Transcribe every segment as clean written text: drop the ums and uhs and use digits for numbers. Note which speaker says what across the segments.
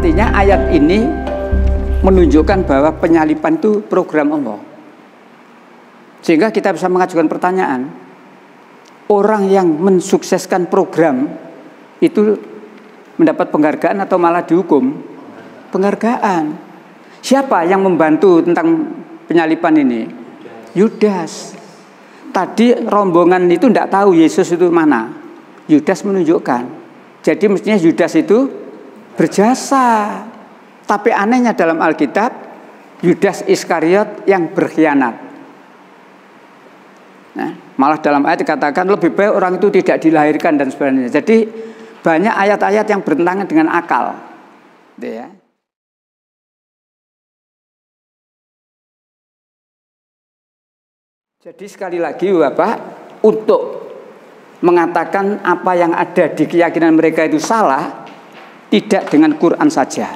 Speaker 1: Artinya ayat ini menunjukkan bahwa penyaliban itu program Allah. Sehingga kita bisa mengajukan pertanyaan, orang yang mensukseskan program itu mendapat penghargaan atau malah dihukum? Penghargaan. Siapa yang membantu tentang penyaliban ini? Yudas. Tadi rombongan itu tidak tahu Yesus itu mana. Yudas menunjukkan. Jadi mestinya Yudas itu berjasa. Tapi anehnya dalam Alkitab, Yudas Iskariot yang berkhianat. Nah, malah dalam ayat dikatakan lebih baik orang itu tidak dilahirkan dan sebagainya. Jadi banyak ayat-ayat yang bertentangan dengan akal. Gitu ya. Jadi sekali lagi Bapak, untuk mengatakan apa yang ada di keyakinan mereka itu salah, tidak dengan Quran saja.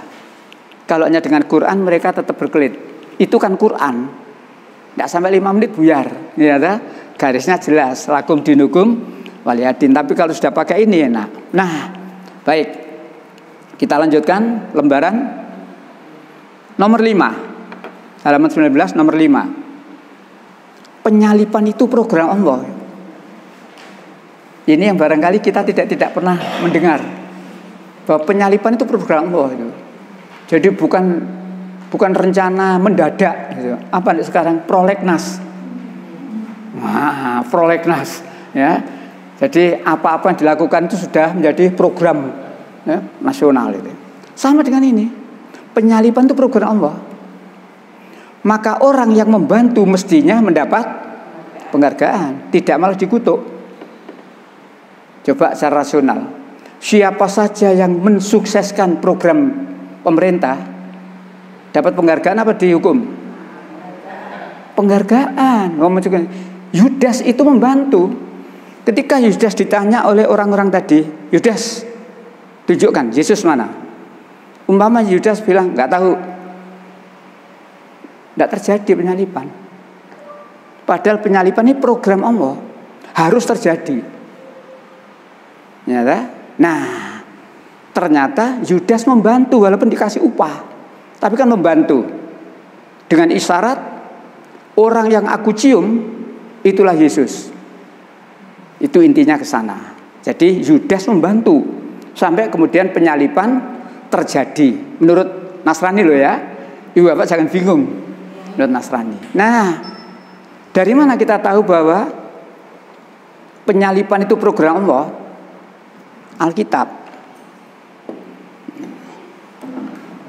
Speaker 1: Kalau hanya dengan Quran mereka tetap berkelit. Itu kan Quran. Tidak sampai 5 menit buyar. Ya, garisnya jelas. Lakum dinukum waliyadin. Tapi kalau sudah pakai ini enak. Nah, baik. Kita lanjutkan lembaran nomor 5. Halaman 19 nomor 5. Penyaliban itu program Allah. Ini yang barangkali kita tidak pernah mendengar, bahwa penyaliban itu program Allah itu. Jadi bukan rencana mendadak gitu. Apa sekarang prolegnas. Nah, prolegnas ya. Jadi apa-apa yang dilakukan itu sudah menjadi program ya, nasional itu. Sama dengan ini. Penyaliban itu program Allah. Maka orang yang membantu mestinya mendapat penghargaan, tidak malah dikutuk. Coba secara rasional, siapa saja yang mensukseskan program pemerintah dapat penghargaan apa dihukum? Penghargaan. Yudas itu membantu. Ketika Yudas ditanya oleh orang-orang tadi, Yudas, tunjukkan Yesus mana? Umpama Yudas bilang nggak tahu, tidak terjadi penyaliban. Padahal penyaliban ini program Allah, harus terjadi. Nah, ternyata Yudas membantu walaupun dikasih upah, tapi kan membantu dengan isyarat orang yang aku cium itulah Yesus. Itu intinya ke sana. Jadi Yudas membantu sampai kemudian penyaliban terjadi. Menurut Nasrani loh ya, Ibu Bapak jangan bingung. Menurut Nasrani. Nah, dari mana kita tahu bahwa penyaliban itu program Allah? Alkitab.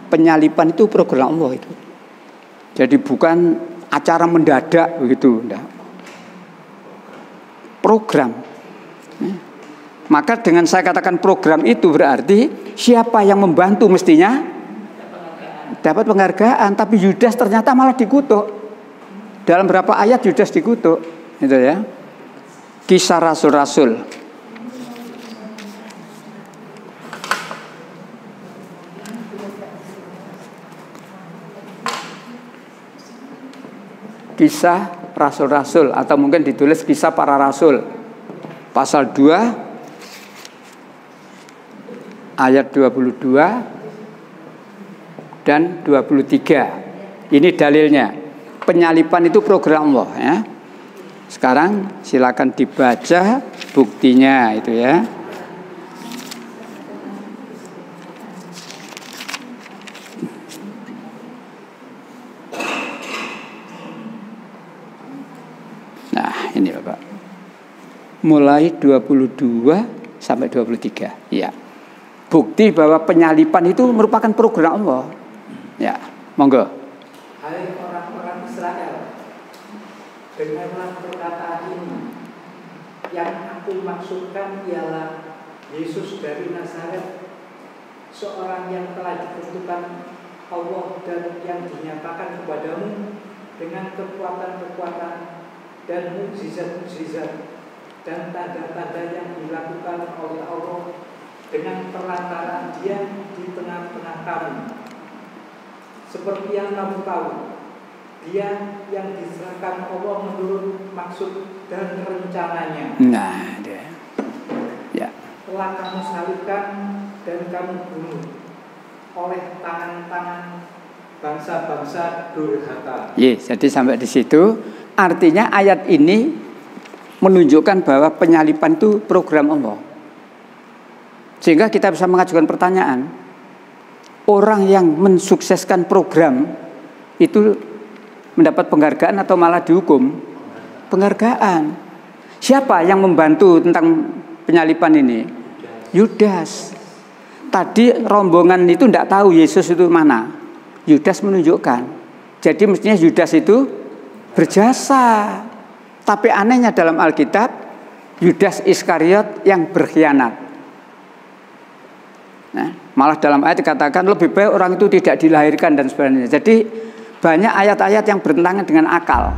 Speaker 1: Penyaliban itu program Allah itu. Jadi bukan acara mendadak begitu, enggak. Program. Maka dengan saya katakan program itu berarti siapa yang membantu mestinya dapat penghargaan. Tapi Yudas ternyata malah dikutuk. Dalam berapa ayat Yudas dikutuk, gitu ya. Kisah Rasul-Rasul. Kisah Rasul-Rasul atau mungkin ditulis Kisah Para Rasul. Pasal 2 ayat 22 dan 23. Ini dalilnya. Penyaliban itu program Allah ya. Sekarang silakan dibaca buktinya itu ya. Nah, ini Bapak. Mulai 22 sampai 23. Ya. Bukti bahwa penyaliban itu merupakan program Allah. Ya, monggo.
Speaker 2: Hai orang-orang Israel, dengarlah perkataan ini. Yang aku maksudkan ialah Yesus dari Nazaret, seorang yang telah ditentukan Allah dan yang dinyatakan kepadamu dengan kekuatan-kekuatan dan mukjizat-mukjizat dan tanda-tanda yang dilakukan oleh Allah dengan perantaraan Dia di tengah-tengah kamu. Seperti yang kamu tahu, Dia yang diserahkan Allah menurut maksud dan rencananya.
Speaker 1: Nah, dia. Ya.
Speaker 2: Telah kamu salibkan dan kamu bunuh. oleh tangan-tangan bangsa-bangsa durhaka.
Speaker 1: Yes, jadi sampai di situ artinya ayat ini menunjukkan bahwa penyalipan itu program Allah. Sehingga kita bisa mengajukan pertanyaan, orang yang mensukseskan program itu mendapat penghargaan atau malah dihukum? Penghargaan. Siapa yang membantu tentang penyalipan ini? Yudas. Tadi rombongan itu tidak tahu Yesus itu mana. Yudas menunjukkan. Jadi mestinya Yudas itu berjasa. Tapi anehnya dalam Alkitab, Yudas Iskariot yang berkhianat. Nah, malah dalam ayat dikatakan lebih baik orang itu tidak dilahirkan dan sebagainya. Jadi banyak ayat-ayat yang bertentangan dengan akal.